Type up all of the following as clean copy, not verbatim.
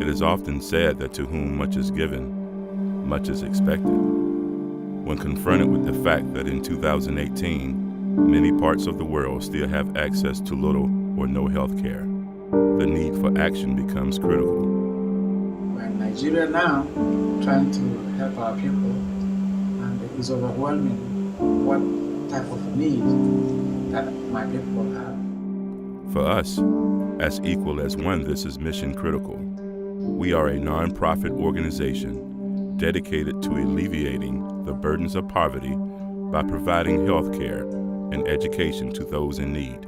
It is often said that to whom much is given, much is expected. When confronted with the fact that in 2018, many parts of the world still have access to little or no health care, the need for action becomes critical. We're in Nigeria now, trying to help our people, and it is overwhelming what type of need that my people have. For us, as Equal as One, this is mission critical. We are a nonprofit organization dedicated to alleviating the burdens of poverty by providing health care and education to those in need.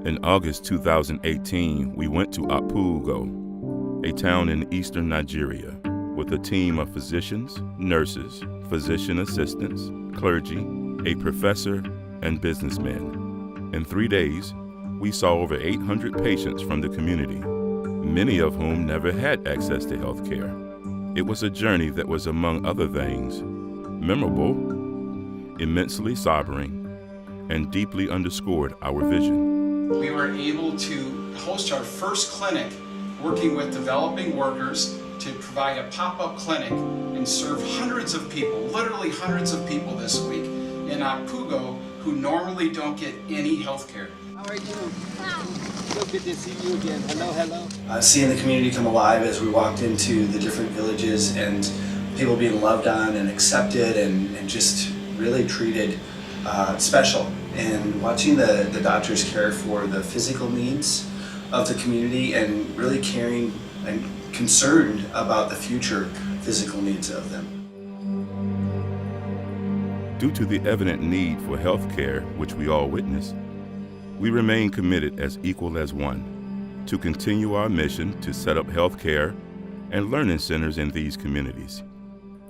In August 2018, we went to Apugo, a town in eastern Nigeria, with a team of physicians, nurses, physician assistants, clergy, a professor, and businessmen. In 3 days, we saw over 800 patients from the community, many of whom never had access to health care. It was a journey that was, among other things, memorable, immensely sobering, and deeply underscored our vision. We were able to host our first clinic working with developing workers to provide a pop-up clinic and serve hundreds of people, literally hundreds of people this week in Apugo who normally don't get any health care. How are you? So good to see you again. Hello, hello. Seeing the community come alive as we walked into the different villages and people being loved on and accepted and just really treated special. And watching the doctors care for the physical needs of the community and really caring and concerned about the future physical needs of them. Due to the evident need for health care, which we all witness, we remain committed as Equal as One to continue our mission to set up health care and learning centers in these communities,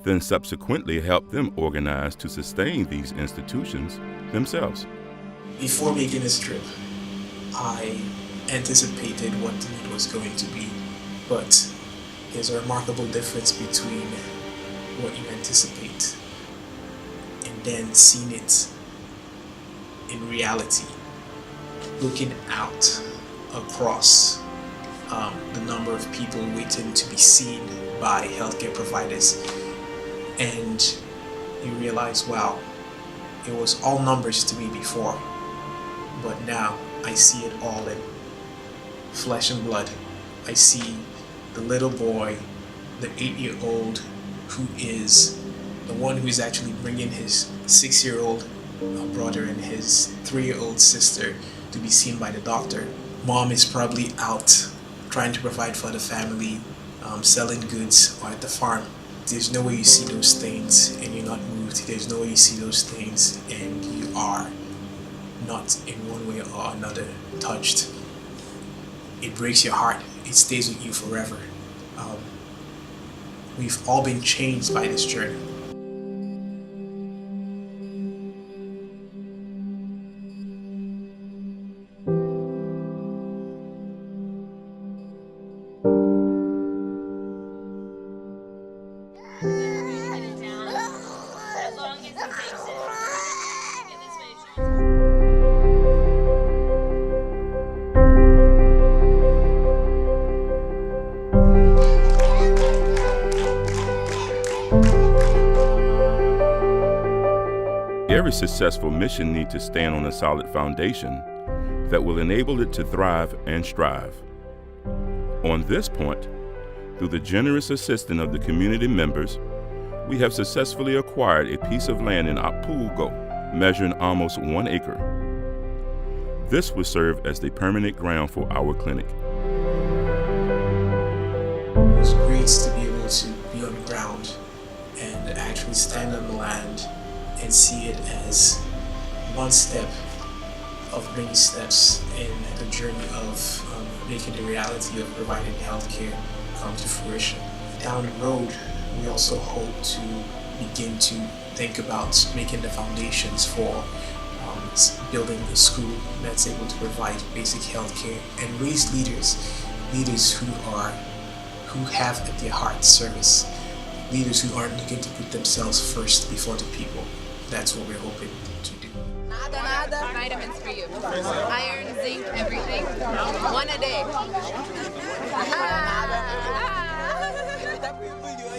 then subsequently help them organize to sustain these institutions themselves. Before making this trip, I anticipated what the need was going to be, but there's a remarkable difference between what you anticipate and then seeing it in reality. Looking out across the number of people waiting to be seen by healthcare providers, and you realize, wow, it was all numbers to me before, but now I see it all in flesh and blood. I see the little boy, the 8-year-old, who is the one who is actually bringing his 6-year-old brother and his 3-year-old sister to be seen by the doctor. Mom is probably out trying to provide for the family, selling goods or at the farm. There's no way you see those things and you're not moved. There's no way you see those things and you are not in one way or another touched. It breaks your heart. It stays with you forever. We've all been changed by this journey. Every successful mission needs to stand on a solid foundation that will enable it to thrive and strive. On this point, through the generous assistance of the community members, we have successfully acquired a piece of land in Apugo, measuring almost 1 acre. This will serve as the permanent ground for our clinic. It was great to be able to be on the ground and actually stand on the land and see it as one step of many steps in the journey of making the reality of providing healthcare come to fruition. Down the road, we also hope to begin to think about making the foundations for building a school that's able to provide basic healthcare and raise leaders who have at their heart service, leaders who aren't looking to put themselves first before the people. That's what we're hoping to do. Vitamins for you. Iron, zinc, everything. One a day.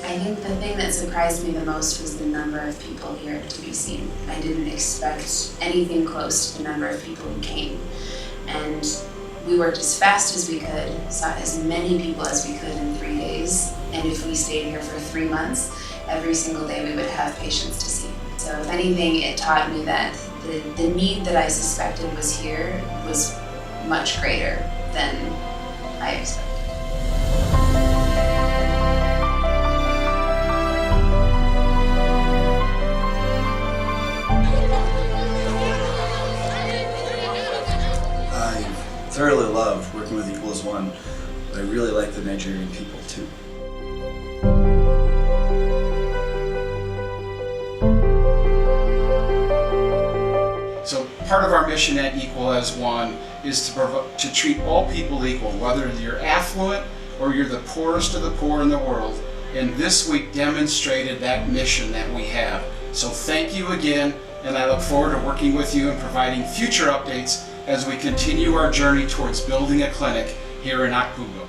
I think the thing that surprised me the most was the number of people here to be seen. I didn't expect anything close to the number of people who came. And we worked as fast as we could, saw as many people as we could in 3 days. And if we stayed here for 3 months, every single day we would have patients to see. So if anything, it taught me that the need that I suspected was here was much greater than I expected. I thoroughly love working with Equal as One, but I really like the Nigerian people too. So part of our mission at Equal as One is to treat all people equal, whether you're affluent or you're the poorest of the poor in the world. And this week demonstrated that mission that we have. So thank you again, and I look forward to working with you and providing future updates as we continue our journey towards building a clinic here in Akbugo.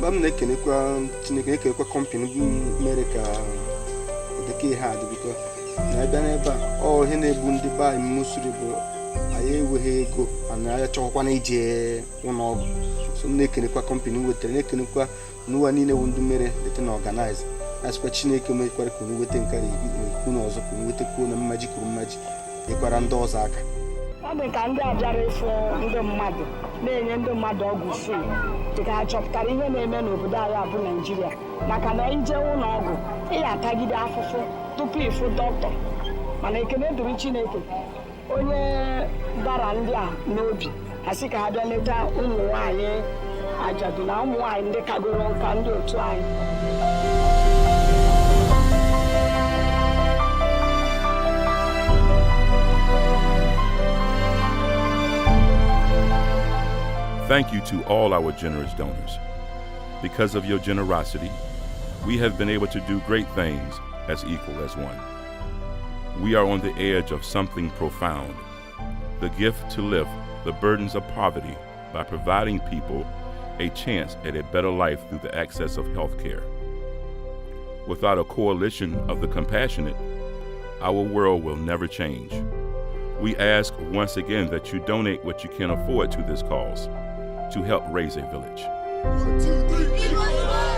Mam na-ekenekwa Chineke na-ekenekwa company mere ka deke hard because na ebe n'ebe a ọ ihe na-ebu ndị be anyị mmụsiri bụ anyị enweghị ego na anyị achọkwa na ije ụlọ ọgwụ. So m na-ekenekwa company wetara na-ekenekwa n'ụwa niile bụ ndị mere dete na organize asịkwa Chineke mekwara ka unu weta nkara ikwu na ọzọ ka unu wetekwuo na mmaji kwuru mmaji ịkwara ndị ọzọ aka. Ọ dị ka ndị abịara ịfụ ndị mmadụ na-enye ndị mmadụ ọgwụ free dịka ha chọpụtara ihe na-eme n'obodo anyị bụ Naịjirịa maka na ije ụlọ ọgwụ ị atagide afụfụ tupu ịfụ dọkịta mana ekele dịrị Chineke onye dara ndị a n'obi asị ka ha bịa leta ụmụ nwaanyị ajadu na ụmụ nwaanyị ndị kagoro nka ndị otu anyị. Thank you to all our generous donors. Because of your generosity, we have been able to do great things as Equal as One. We are on the edge of something profound, the gift to lift the burdens of poverty by providing people a chance at a better life through the access of health care. Without a coalition of the compassionate, our world will never change. We ask once again that you donate what you can afford to this cause to help raise a village. 1, 2, 3.